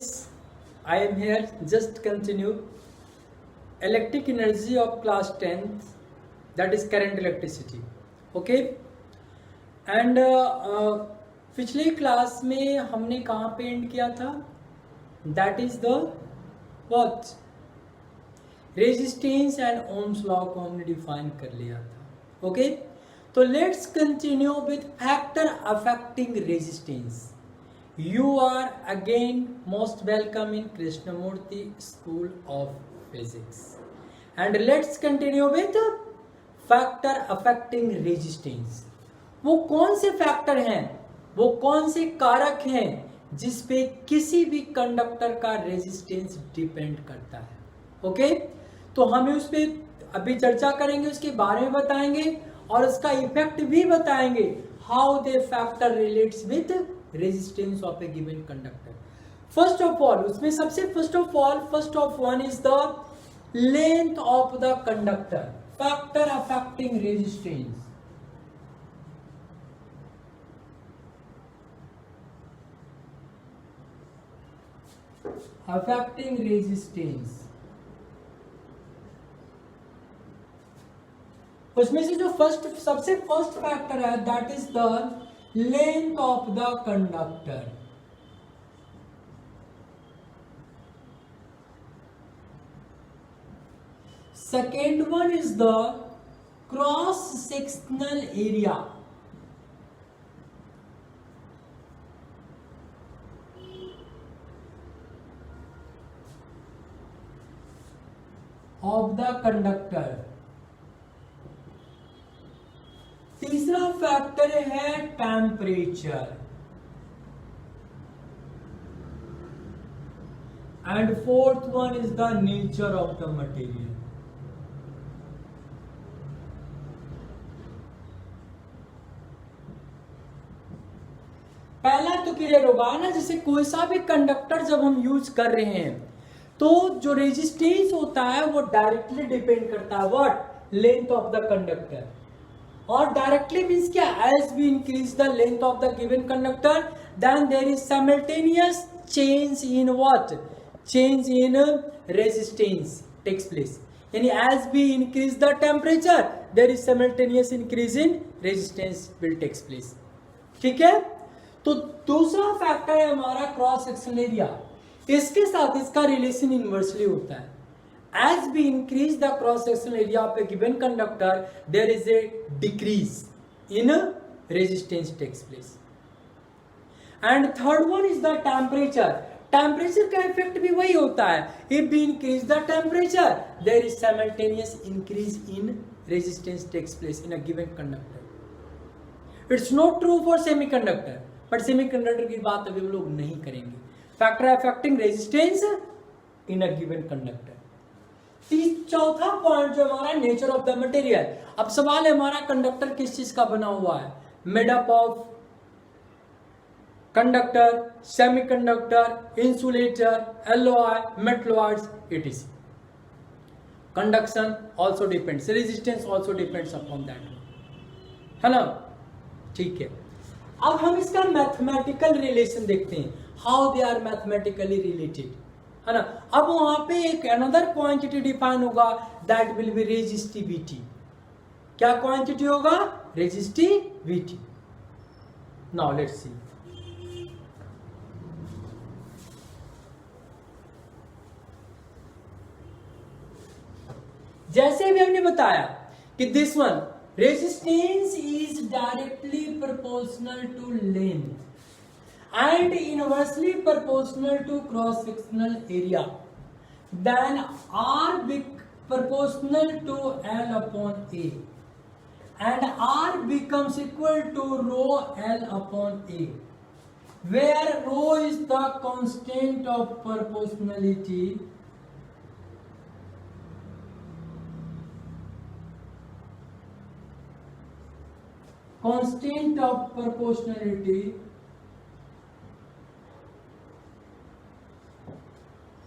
I am here, just continue. Electric energy of class 10th, that is current electricity. Okay? And पिछले class में हमने कहाँ पे and किया था? That is the what? Resistance and Ohm's law को हमने डिफाइन कर लिया था. ओके? तो let's continue with factor affecting resistance. You are again most welcome in Krishnamurti School of Physics. And let's continue with factor affecting resistance. वो कौन से factor हैं, वो कौन से कारक हैं जिस पे किसी भी कंडक्टर का रेजिस्टेंस डिपेंड करता है. ओके? तो हमें उस पर अभी चर्चा करेंगे, उसके बारे में बताएंगे और उसका इफेक्ट भी बताएंगे. How they factor relates with resistance of A given conductor. First of all, उसमें सबसे first of one is the length of the conductor. Factor affecting resistance. Affecting resistance, उसमें से जो सबसे फर्स्ट फैक्टर है that is the length of the conductor. Second one is the cross sectional area. Of the conductor. तीसरा factor है temperature. And fourth one is the nature of the material. पहला तो clear होगा ना, जैसे कोई सा भी कंडक्टर जब हम यूज कर रहे हैं तो जो रेजिस्टेंस होता है वो डायरेक्टली डिपेंड करता है what? Length of the conductor. और डायरेक्टली मीन्स क्या? As we increase the length of the given conductor then there is simultaneous change in what? Change in resistance takes place. यानी as we increase the temperature there is simultaneous increase in resistance will takes place. ठीक है? तो दूसरा factor है हमारा cross sectional area. इसके साथ इसका रिलेशन इनवर्सली होता है. As we increase the cross-sectional area of a given conductor, there is a decrease in resistance takes place. And third one is the temperature. Temperature का effect भी वही होता है. If we increase the temperature, there is simultaneous increase in resistance takes place in a given conductor. It's not true for semiconductor, but semiconductor की बात अभी हम लोग नहीं करेंगे. Factor affecting resistance in a given conductor. चौथा point जो हमारा नेचर ऑफ द मटेरियल. अब सवाल है हमारा कंडक्टर किस चीज का बना हुआ है? Made up of conductor, semiconductor, insulator, alloy, metalloids etc. Conduction also depends, resistance also depends upon that, है ना? ठीक है. अब हम इसका मैथमेटिकल रिलेशन देखते हैं. How they are mathematically related, है ना? अब वहां पे एक अनदर क्वांटिटी डिफाइन होगा दैट विल बी रेजिस्टिविटी. क्या क्वांटिटी होगा? रेजिस्टिविटी. Now let's see. जैसे भी हमने बताया कि this one resistance is directly proportional to length and inversely proportional to cross sectional area, then R proportional to L upon A, and R becomes equal to rho L upon A, where rho is the constant of proportionality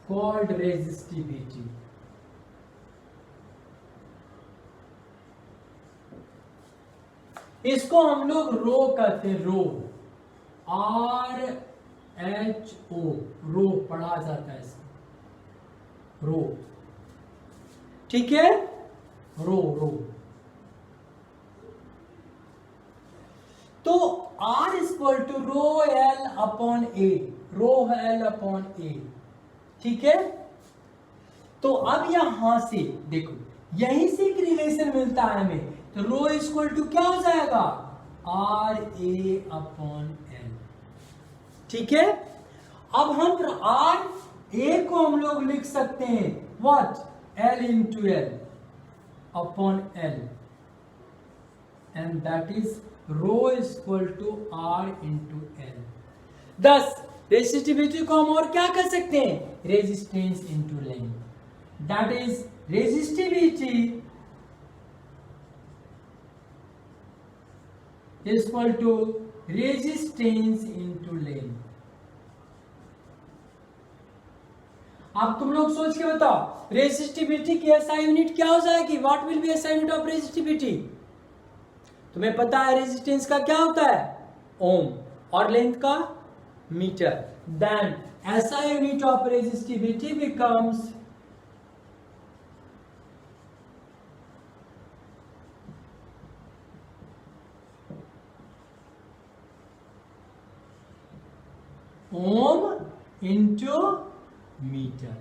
called resistivity. इसको हम लोग रो कहते हैं. रो, R HO, रो पढ़ा जाता है इसे, रो, ठीक है, रो रो। तो R equal to rho L upon a, rho L upon a, ठीक है। तो अब यहां से देखो, यहीं से एक रिलेशन मिलता है हमें, तो रो इक्वल टू क्या हो जाएगा, R A अपॉन L, ठीक है। अब हम R A को हम लोग लिख सकते हैं what, L into L upon L, and that is rho equal to R into L। Thus resistivity को हम और क्या कर सकते हैं, resistance into length, that is resistivity equal to resistance into length. अब तुम लोग सोच के बताओ, रेजिस्टिविटी की एसआई यूनिट क्या हो जाएगी, what will be SI unit of resistivity. तुम्हें पता है रेजिस्टेंस का क्या होता है, ओम, और लेंथ का metre, then SI unit of resistivity becomes ohm into metre,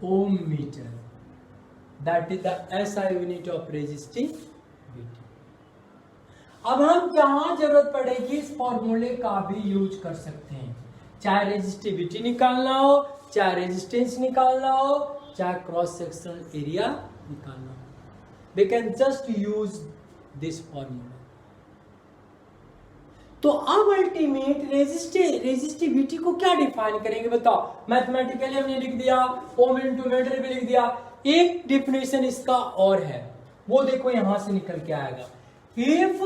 ohm metre, that is the SI unit of resistivity. अब हम जहां जरूरत पड़ेगी इस फॉर्मूले का भी यूज कर सकते हैं, चाहे रेजिस्टिविटी निकालना हो, चाहे रेजिस्टेंस निकालना हो, चाहे क्रॉस सेक्शनल एरिया निकालना हो, we can just use this formula. तो अब अल्टीमेट रेजिस्टिविटी को क्या डिफाइन करेंगे बताओ, मैथमेटिकली हमने लिख दिया, ओम इनटू मीटर भी लिख दिया, एक डिफिनेशन इसका और है, वो देखो यहां से निकल के आएगा, if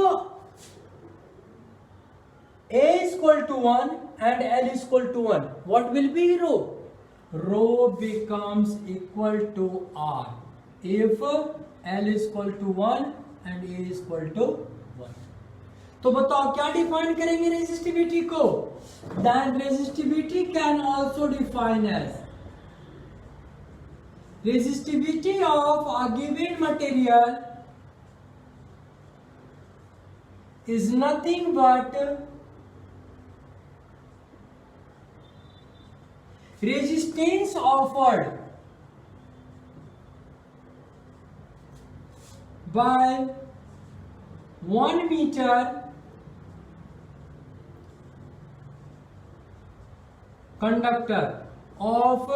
A equal to 1 and L equal to 1, what will be rho? Rho becomes equal to R if L is equal to 1 and A is equal to 1. तो बताओ क्या डिफाइन करेंगे रेजिस्टिविटी को, then resistivity can also define as resistivity of a given material is nothing but resistance offered by 1 meter conductor of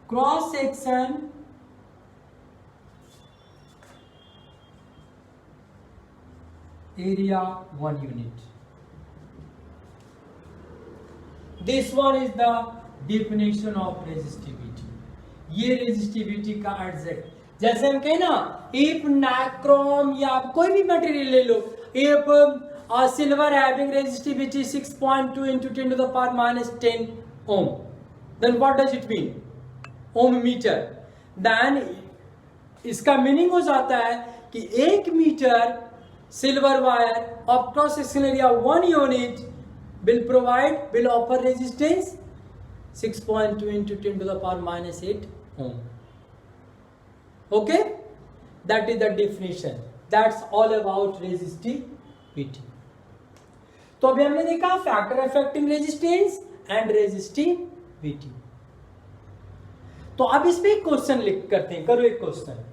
cross section area 1 unit. This one is the definition of resistivity. ये resistivity का exact, जैसे हम कहें ना, if nichrome या कोई भी material ले लो, if silver having resistivity 6.2 into 10 to the power minus 10 ohm, then what does it mean? Ohm metre. then इसका मीनिंग हो जाता है कि 1 metre silver wire of cross section area 1 unit will offer resistance 6.2 into 10 to the power minus 8 ohm. Okay, that is the definition. That's all about resistivity. तो अभी हमने देखा factor affecting resistance and resistivity. तो अब इस पे एक question लिख करते हैं, करो एक क्वेश्चन,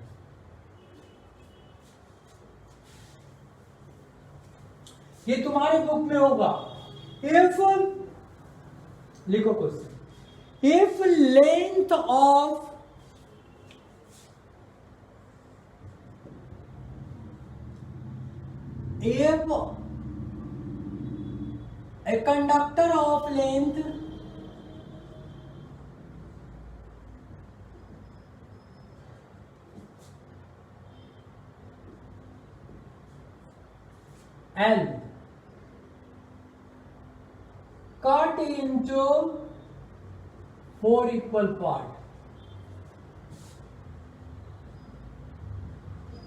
ये तुम्हारे बुक में होगा, if लिखो question, if length of if a conductor of length L cut into 4 equal part,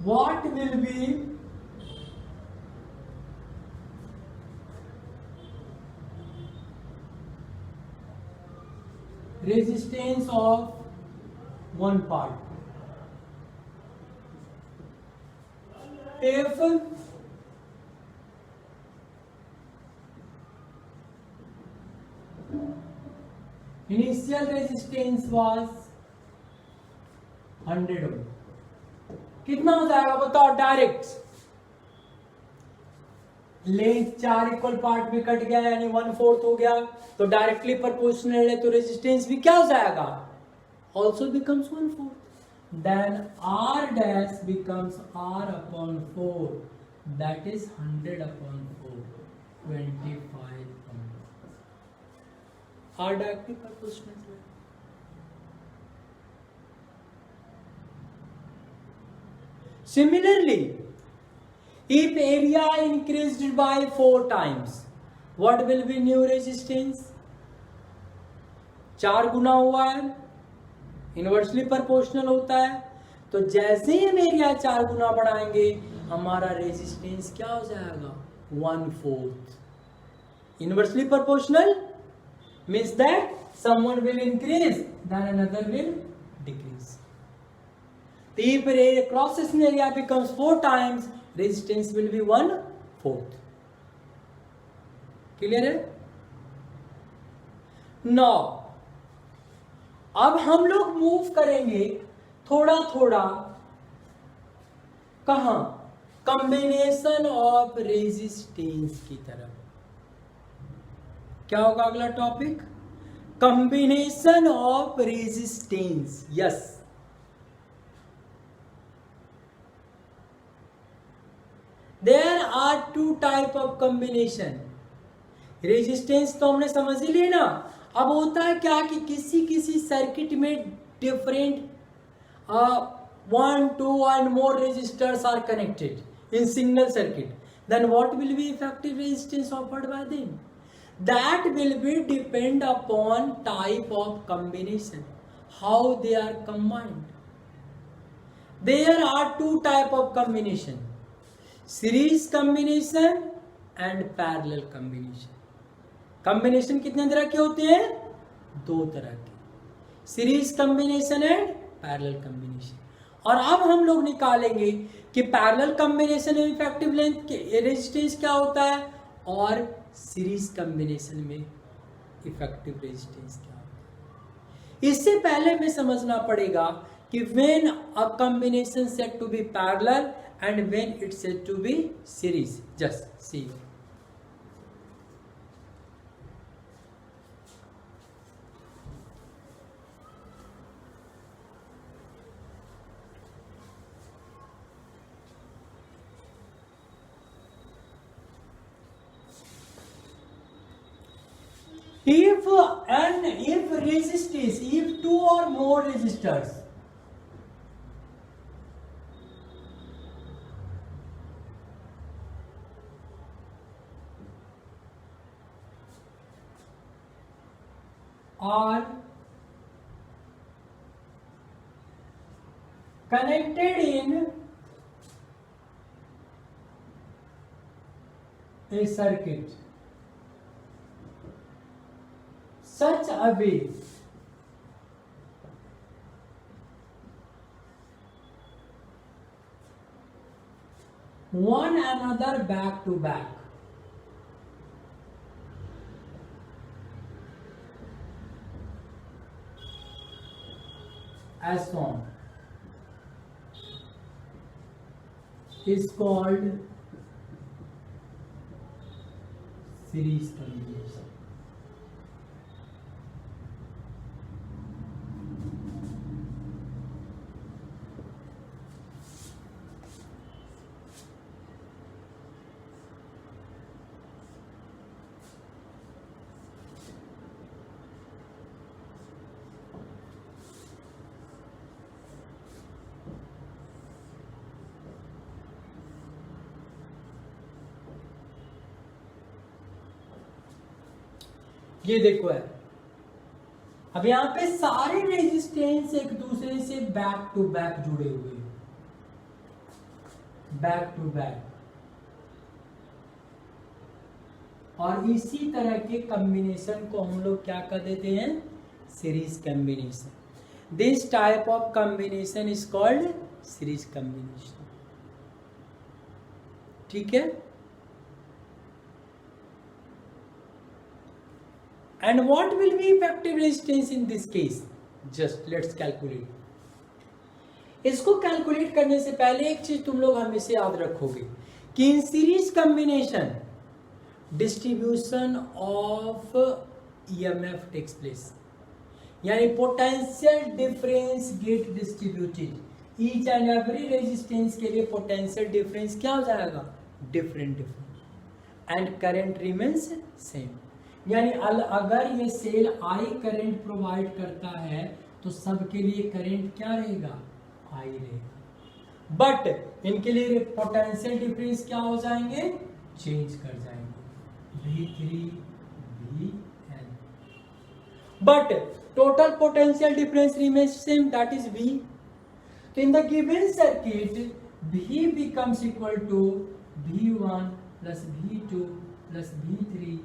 what will be resistance of one part. If initial resistance was 100 ओम, कितना हो जाएगा बताओ डायरेक्ट? लेंथ 4 इक्वल पार्ट में cut गया यानी 1/4 हो गया, तो डायरेक्टली प्रोपोर्शनल है, तो रेजिस्टेंस भी क्या हो जाएगा? Also becomes 1/4. Then R dash becomes R upon 4, that is 100 upon 4, 25 ohm. R directly proportional है. Similarly, if area increased by 4 times, what will be new resistance? 4 गुना हुआ है, इनवर्सली प्रोपोर्शनल होता है, तो जैसे ही हम एरिया 4 गुना बढ़ाएंगे हमारा रेजिस्टेंस क्या हो जाएगा? 1/4. Inversely proportional means that someone will increase then another will decrease. If cross section area becomes 4 times, resistance will be 1/4. Clear है? Now, अब हम लोग मूव करेंगे थोड़ा थोड़ा कहां? कॉम्बिनेशन ऑफ रेजिस्टेंस की तरफ. क्या होगा अगला topic? Combination of resistance. Yes, there are 2 type of combination. Resistance तो हमने समझ ही लिया ना. अब होता है क्या कि किसी किसी सर्किट में different 1, 2 and more resistors are connected in single circuit. Then what will be effective resistance offered by them? That will be depend upon type of combination, how they are combined. There are 2 type of combination, series combination and parallel combination. Combination कितने तरह के होते हैं? 2 तरह के, series combination and parallel combination. और अब हम लोग निकालेंगे कि पैरेलल कॉम्बिनेशन में इफेक्टिव लेंथ के रेजिस्टेंस क्या होता है और सीरीज कॉम्बिनेशन में इफेक्टिव रेजिस्टेंस क्या होता है. इससे पहले हमें समझना पड़ेगा कि when a combination set to be parallel and when it set to be series. Just see, if resistance, if 2 or more resistors are connected in a circuit such a way one another back to back, as shown, is called series combination. ये देखो है, अब यहां पे सारे resistance एक दूसरे से बैक टू बैक जुड़े हुए हैं, बैक टू बैक, और इसी तरह के कॉम्बिनेशन को हम लोग क्या कर देते हैं? series combination. This type of combination is called series combination. ठीक है. And what will be effective resistance in this case? Just let's calculate. इसको कैलकुलेट करने से पहले एक चीज तुम लोग हमेशा याद रखोगे कि in series combination distribution of EMF takes place, यानी potential difference get distributed. Each and every resistance के लिए पोटेंशियल डिफरेंस क्या हो जाएगा? Different and current remains same. यानी अगर ये सेल आई करंट प्रोवाइड करता है तो सबके लिए करंट क्या रहेगा? आई रहेगा. बट इनके लिए पोटेंशियल डिफरेंस क्या हो जाएंगे? चेंज कर जाएंगे. V3 VN. But total potential difference remains same, that is V. So in the given circuit, V becomes equal to V1 plus V2 plus V3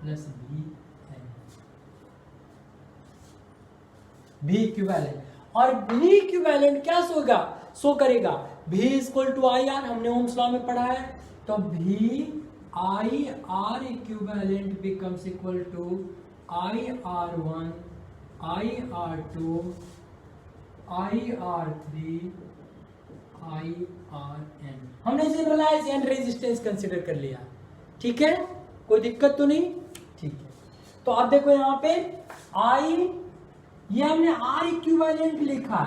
plus VN. V equivalent. और V equivalent क्या show करेगा? V is equal to IR. हमने Ohm's law में पढ़ा है. तो V IR equivalent becomes equal to IR1, IR2, IR3, IRN. हमने generalise and resistance consider कर लिया. ठीक है, कोई दिक्कत तो नहीं? ठीक है. तो आप देखो यहाँ पे I, ये हमने R इक्विवेलेंट लिखा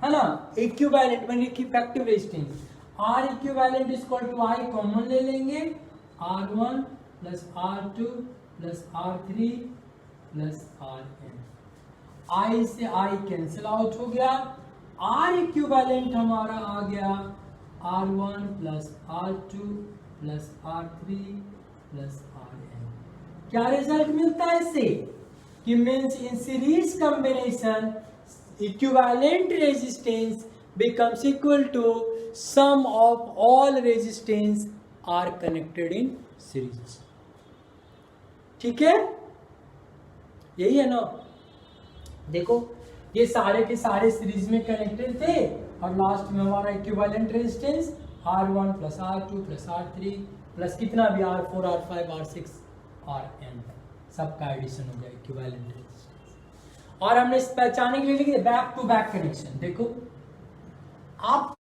है ना? इक्विवेलेंट मैंने effective resistance. R equivalent is equal to I common ले लेंगे. R1 plus R2 plus R3 plus RN. I से I कैंसिल आउट हो गया. R इक्विवेलेंट हमारा आ गया R1 plus R2 plus R3 plus RN. क्या रिजल्ट मिलता है इससे? कि means in series combination equivalent resistance becomes equal to sum of all resistance are connected in series. ठीक है, यही है ना? देखो ये सारे के सारे सीरीज में कनेक्टेड थे और लास्ट में हमारा equivalent resistance R1 plus R2 plus R3 plus कितना भी R4 R5 R6 RN, सबका एडिशन हो गया इक्विवेलेंट रेजिस्टेंस. और हमने पहचाने के लिए लिख दिया बैक टू बैक कनेक्शन. देखो आप